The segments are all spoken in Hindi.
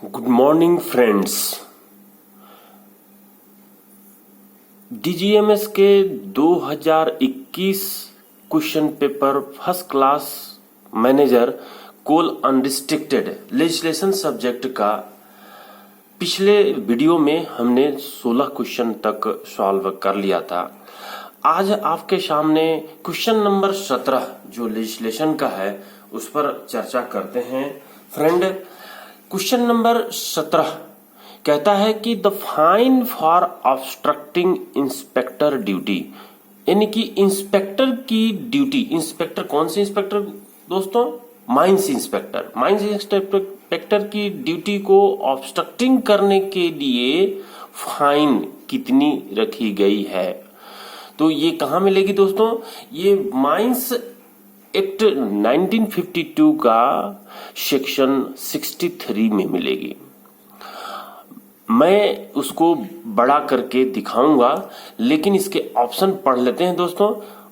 Good morning friends. डीजीएमएस के 2021 question paper first class manager coal unrestricted legislation subject का पिछले वीडियो में हमने 16 क्वेश्चन तक सॉल्व कर लिया था। आज आपके सामने क्वेश्चन नंबर 17 जो लेजिस्लेशन का है उस पर चर्चा करते हैं। फ्रेंड, क्वेश्चन नंबर 17 कहता है कि the fine for obstructing inspector duty, यानी कि इंस्पेक्टर की ड्यूटी। इंस्पेक्टर कौन से इंस्पेक्टर दोस्तों? Mines inspector. माइंस इंस्पेक्टर की ड्यूटी को ऑब्स्ट्रक्टिंग करने के लिए फाइन कितनी रखी गई है? तो ये कहां मिलेगी दोस्तों? ये माइंस एक्ट 1952 का सेक्शन 63 में मिलेगी। मैं उसको बड़ा करके दिखाऊंगा, लेकिन इसके ऑप्शन पढ़ लेते हैं दोस्तों।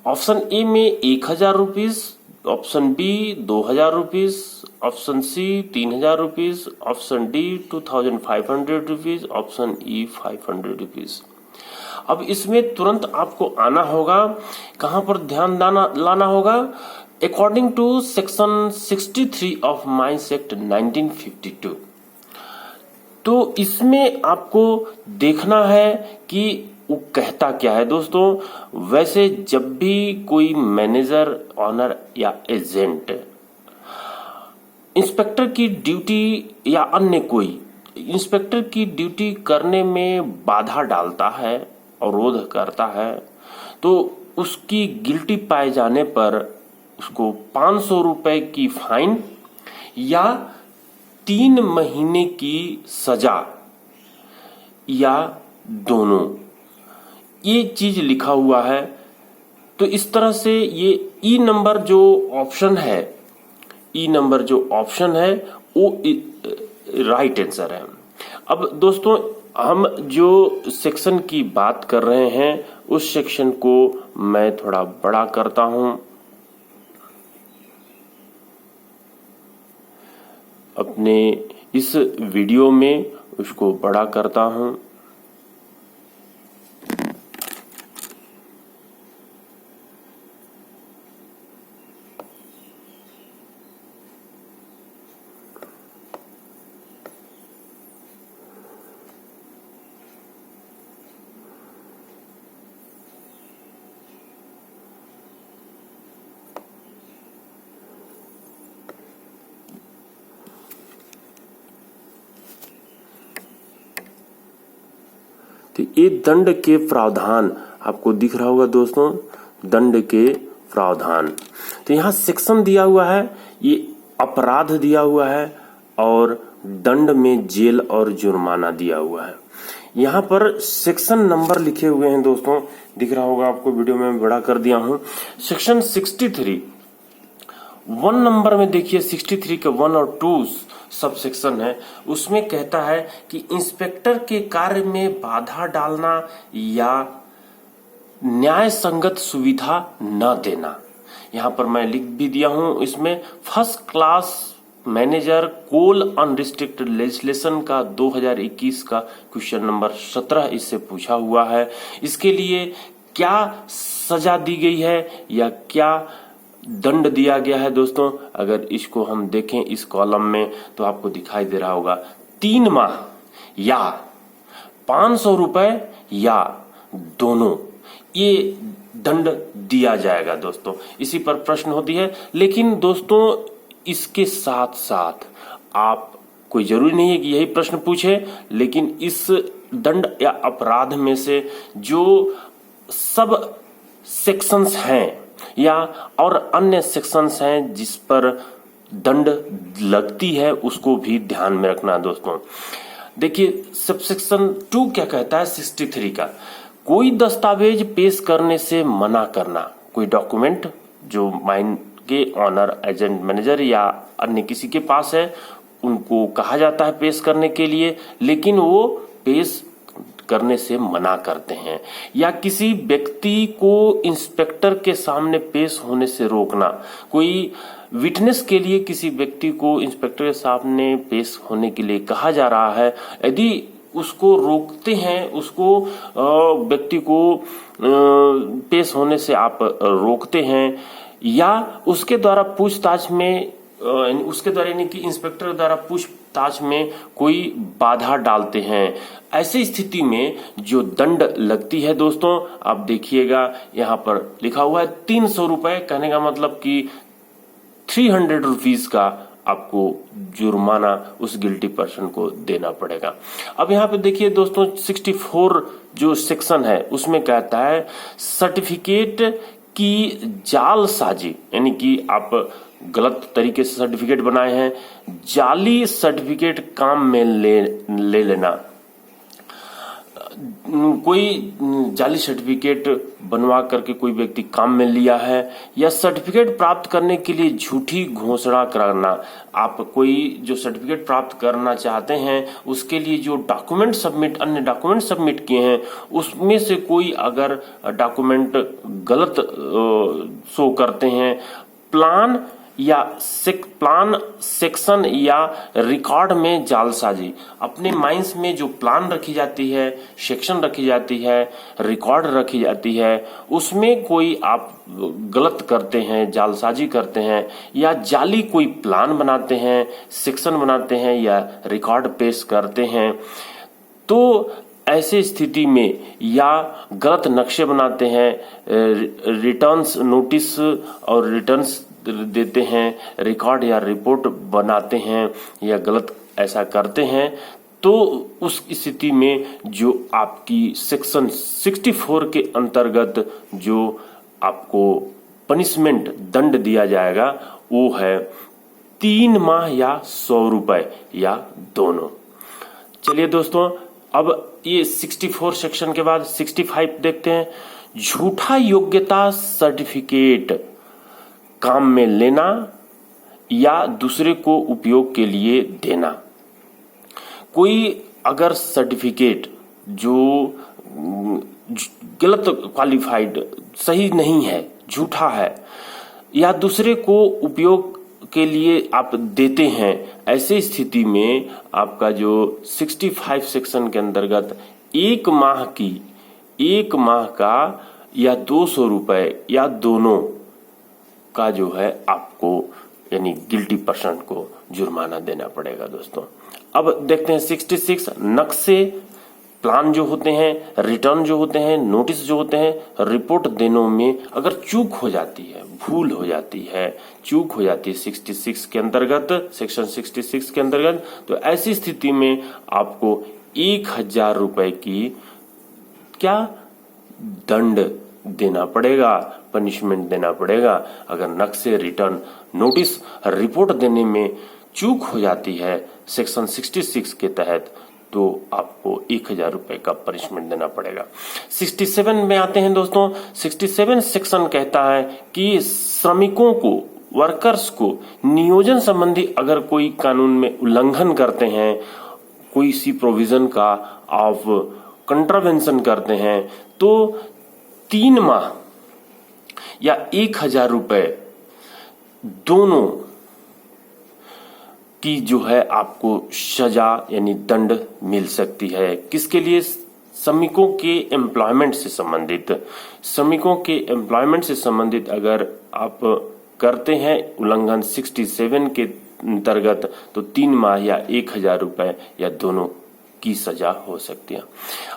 ऑप्शन ए में 1000 rupees, option B 2000 rupees, option C 3000 rupees, option D 2500 rupees, option E 500 rupees. अब इसमें तुरंत आपको आना होगा, कहां पर ध्यान लाना होगा? According to section 63 of mines act 1952। तो इसमें आपको देखना है कि वो कहता क्या है दोस्तों। वैसे जब भी कोई मैनेजर, ऑनर या एजेंट इंस्पेक्टर की ड्यूटी या अन्य कोई इंस्पेक्टर की ड्यूटी करने में बाधा डालता है, अवरोध करता है, तो उसकी गिल्टी पाए जाने पर उसको 500 रुपए की फाइन या 3 महीने की सजा या दोनों, ये चीज लिखा हुआ है। तो इस तरह से ये ई नंबर जो ऑप्शन है, ई नंबर जो ऑप्शन है वो राइट आंसर है। अब दोस्तों, हम जो सेक्शन की बात कर रहे हैं उस सेक्शन को मैं थोड़ा बड़ा करता हूं। अपने इस वीडियो में उसको बड़ा करता हूं। तो ये दंड के प्रावधान आपको दिख रहा होगा दोस्तों, दंड के प्रावधान। तो यहाँ सेक्शन दिया हुआ है, ये अपराध दिया हुआ है और दंड में जेल और जुर्माना दिया हुआ है। यहाँ पर सेक्शन नंबर लिखे हुए हैं दोस्तों, दिख रहा होगा आपको, वीडियो में बड़ा कर दिया हूं। सेक्शन 63 1 नंबर में देखिए, 63 के 1 और 2 सब सेक्शन है। उसमें कहता है कि इंस्पेक्टर के कार्य में बाधा डालना या न्याय संगत सुविधा न देना। यहां पर मैं लिख भी दिया हूं, इसमें first class manager coal unrestricted legislation का 2021 का क्वेश्चन नंबर 17 इससे पूछा हुआ है। इसके लिए क्या सजा दी गई है या क्या दंड दिया गया है दोस्तों? अगर इसको हम देखें इस कॉलम में तो आपको दिखाई दे रहा होगा 3 माह या 500 रुपए या दोनों, ये दंड दिया जाएगा दोस्तों। इसी पर प्रश्न होती है। लेकिन दोस्तों, इसके साथ साथ आप, कोई जरूरी नहीं है कि यही प्रश्न पूछे, लेकिन इस दंड या अपराध में से जो सब सेक्शंस हैं या और अन्य सेक्शंस हैं जिस पर दंड लगती है, उसको भी ध्यान में रखना दोस्तों। देखिए, सब सेक्शन 2 क्या कहता है 63 का? कोई दस्तावेज पेश करने से मना करना। कोई डॉक्यूमेंट जो माइन के ऑनर, एजेंट, मैनेजर या अन्य किसी के पास है, उनको कहा जाता है पेश करने के लिए, लेकिन वो पेश करने से मना करते हैं। या किसी व्यक्ति को इंस्पेक्टर के सामने पेश होने से रोकना। कोई विटनेस के लिए किसी व्यक्ति को इंस्पेक्टर के सामने पेश होने के लिए कहा जा रहा है, यदि उसको रोकते हैं, उसको व्यक्ति को पेश होने से आप रोकते हैं या उसके द्वारा पूछताछ में उसके द्वारा यानी कि इंस्पेक्टर द्वारा पूछताछ में कोई बाधा डालते हैं, ऐसी स्थिति में जो दंड लगती है दोस्तों, आप देखिएगा यहाँ पर लिखा हुआ है 300 रुपए। कहने का मतलब कि 300 रुपीज का आपको जुर्माना उस गिल्टी पर्सन को देना पड़ेगा। अब यहाँ पे देखिए दोस्तों 64 जो सेक्शन है उसमें कहता है सर्टिफिकेट की जालसाजी, यानी कि आप गलत तरीके से सर्टिफिकेट बनाए हैं, जाली सर्टिफिकेट काम में ले लेना। कोई जाली सर्टिफिकेट बनवा करके कोई व्यक्ति काम में लिया है या सर्टिफिकेट प्राप्त करने के लिए झूठी घोषणा करना। आप कोई जो सर्टिफिकेट प्राप्त करना चाहते हैं उसके लिए जो डॉक्यूमेंट सबमिट अन्य डॉक्यूमेंट सबमिट किए हैं उसमें से कोई अगर डॉक्यूमेंट गलत शो करते हैं, प्लान सेक्शन या रिकॉर्ड में जालसाजी, अपने माइंस में जो प्लान रखी जाती है, सेक्शन रखी जाती है, रिकॉर्ड रखी जाती है, उसमें कोई आप गलत करते हैं, जालसाजी करते हैं या जाली कोई प्लान बनाते हैं, सेक्शन बनाते हैं या रिकॉर्ड पेश करते हैं, तो ऐसे स्थिति में या गलत नक्शे बनाते हैं, रिटर्न्स नोटिस और रिटर्न्स देते हैं, रिकॉर्ड या रिपोर्ट बनाते हैं या गलत ऐसा करते हैं, तो उस स्थिति में जो आपकी सेक्शन 64 के अंतर्गत जो आपको पनिशमेंट दंड दिया जाएगा वो है 3 माह या 100 रुपए या दोनों। चलिए दोस्तों, अब ये 64 सेक्शन के बाद 65 देखते हैं। झूठा योग्यता सर्टिफिकेट काम में लेना या दूसरे को उपयोग के लिए देना। कोई अगर सर्टिफिकेट जो गलत क्वालिफाइड, सही नहीं है, झूठा है या दूसरे को उपयोग के लिए आप देते हैं, ऐसे स्थिति में आपका जो 65 सेक्शन के अंतर्गत 1 माह का या 200 रुपए या दोनों का जो है आपको यानी गिल्टी पर्सन को जुर्माना देना पड़ेगा दोस्तों। अब देखते हैं 66 नक्शे, प्लान जो होते हैं, रिटर्न जो होते हैं, नोटिस जो होते हैं, रिपोर्ट देने में अगर चूक हो जाती है, भूल हो जाती है, चूक हो जाती है 66 के अंतर्गत, सेक्शन 66 के अंतर्गत, तो ऐसी स्थिति में आपको 1000 रुपए की क्या दंड देना पड़ेगा, पनिशमेंट देना पड़ेगा। अगर नक्शे, रिटर्न, नोटिस, रिपोर्ट देने में चूक हो जाती है सेक्शन 66 के तहत, तो आपको 1000 रुपए का पनिशमेंट देना पड़ेगा। 67 में आते हैं दोस्तों। 67 सेक्शन कहता है कि श्रमिकों को, वर्कर्स को नियोजन संबंधी अगर कोई कानून में उल्लंघन करते हैं, कोई सी प्रोविजन का ऑफ कंट्रावेंशन करते हैं, तो 3 माह या 1000 रुपए दोनों की जो है आपको सजा यानी दंड मिल सकती है। किसके लिए? श्रमिकों के एम्प्लॉयमेंट से संबंधित, श्रमिकों के एम्प्लॉयमेंट से संबंधित अगर आप करते हैं उल्लंघन 67 के अंतर्गत, तो 3 माह या 1000 रुपए या दोनों की सजा हो सकती है।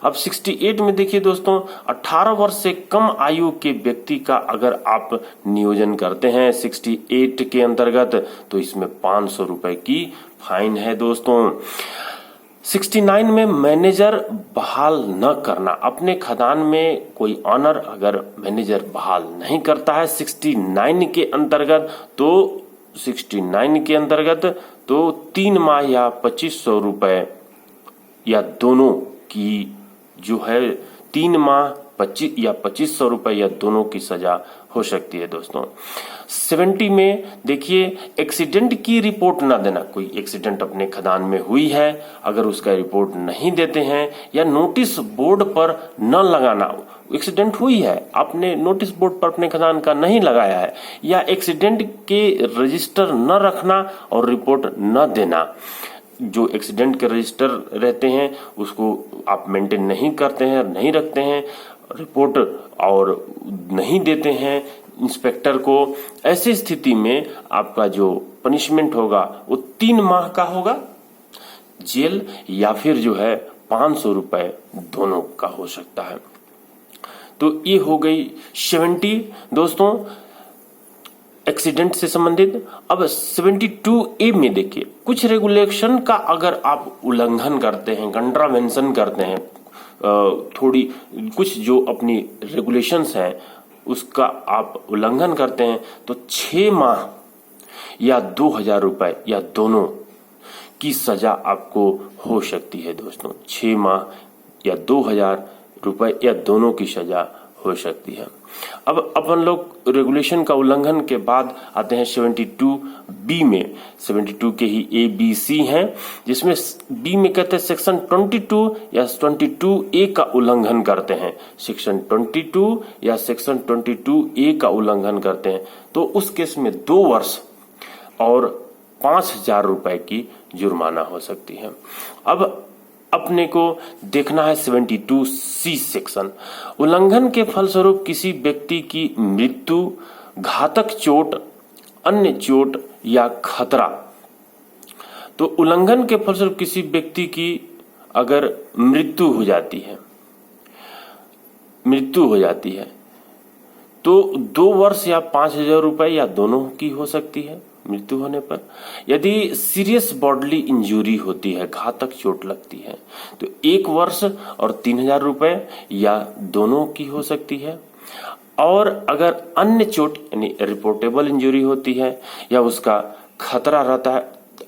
अब 68 में देखिए दोस्तों, 18 वर्ष से कम आयु के व्यक्ति का अगर आप नियोजन करते हैं 68 के अंतर्गत, तो इसमें 500 रुपए की फाइन है दोस्तों। 69 में मैनेजर बहाल न करना, अपने खदान में कोई ऑनर अगर मैनेजर बहाल नहीं करता है 69 के अंतर्गत, तो 69 के अंतर्गत तो 3 माह या 2500 रुपए या दोनों की जो है 3 माह 2500 रुपए या दोनों की सजा हो सकती है दोस्तों। 70 में देखिए, एक्सीडेंट की रिपोर्ट ना देना। कोई एक्सीडेंट अपने खदान में हुई है, अगर उसका रिपोर्ट नहीं देते हैं या नोटिस बोर्ड पर न लगाना, एक्सीडेंट हुई है, आपने नोटिस बोर्ड पर अपने खदान का नहीं लगाया है, या एक्सीडेंट के रजिस्टर न रखना और रिपोर्ट न देना। जो एक्सीडेंट के रजिस्टर रहते हैं उसको आप मेंटेन नहीं करते हैं, नहीं रखते हैं, रिपोर्ट और नहीं देते हैं इंस्पेक्टर को, ऐसी स्थिति में आपका जो पनिशमेंट होगा वो 3 माह का होगा जेल, या फिर जो है 500 रुपए दोनों का हो सकता है। तो ये हो गई 70 दोस्तों एक्सीडेंट से संबंधित। अब 72A में देखिए, कुछ रेगुलेशन का अगर आप उल्लंघन करते हैं, कंट्रावेंशन करते हैं, थोड़ी कुछ जो अपनी रेगुलेशंस हैं उसका आप उल्लंघन करते हैं, तो 6 माह या 2000 रुपए या दोनों की सजा आपको हो सकती है दोस्तों। 6 माह या 2000 रुपए या दोनों की सजा हो सकती है। अब अपन लोग रेगुलेशन का उल्लंघन के बाद आते हैं 72B में। 72 के ही ABC हैं, जिसमें B में कहते हैं सेक्शन 22 या 22A का उल्लंघन करते हैं, सेक्शन 22 या सेक्शन 22A का उल्लंघन करते हैं, तो उस केस में 2 वर्ष और 5000 रुपए की जुर्माना हो सकती है। अब अपने को देखना है 72C सेक्शन। उल्लंघन के फलस्वरूप किसी व्यक्ति की मृत्यु, घातक चोट, अन्य चोट या खतरा। तो उल्लंघन के फलस्वरूप किसी व्यक्ति की अगर मृत्यु हो जाती है तो 2 वर्ष या 5000 रुपए या दोनों की हो सकती है मृत्यु होने पर। यदि सीरियस बॉडली इंजरी होती है, घातक चोट लगती है, तो 1 वर्ष और 3000 रुपए या दोनों की हो सकती है। और अगर अन्य चोट यानी रिपोर्टेबल इंजरी होती है या उसका खतरा रहता है,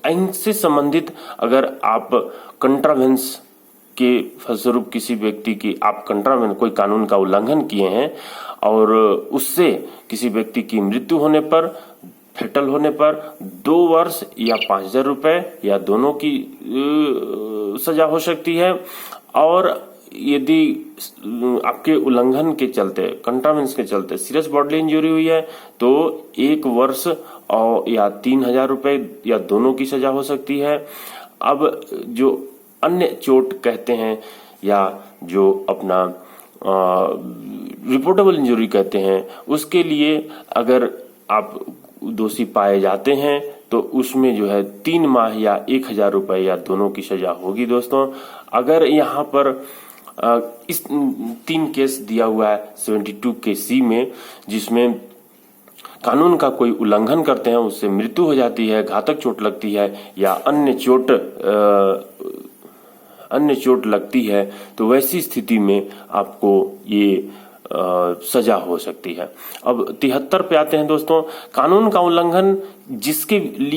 इनसे संबंधित अगर आप कंट्रावेंस के फलस्वरूप किसी व्यक्ति की आप कंट्रावेंस कोई कानून का उल्लंघन किए हैं और उससे किसी व्यक्ति की मृत्यु होने पर, फेटल होने पर 2 वर्ष या 5000 रुपए या दोनों की सजा हो सकती है। और यदि आपके उल्लंघन के चलते, कंट्रावेंस के चलते सीरियस बॉडली इंजरी हुई है तो 1 वर्ष और या 3000 रुपए या दोनों की सजा हो सकती है। अब जो अन्य चोट कहते हैं या जो अपना रिपोर्टेबल इंजरी कहते हैं, उसके लिए अगर आप दोषी पाए जाते हैं तो उसमें जो है 3 माह या 1000 रुपए या दोनों की सजा होगी दोस्तों। अगर यहाँ पर इस 3 केस दिया हुआ है 72C में, जिसमें कानून का कोई उल्लंघन करते हैं, उससे मृत्यु हो जाती है, घातक चोट लगती है या अन्य चोट लगती है, तो वैसी स्थिति में आपको ये सजा हो सकती है। अब 73 पे आते हैं दोस्तों। कानून का उल्लंघन जिसके लिए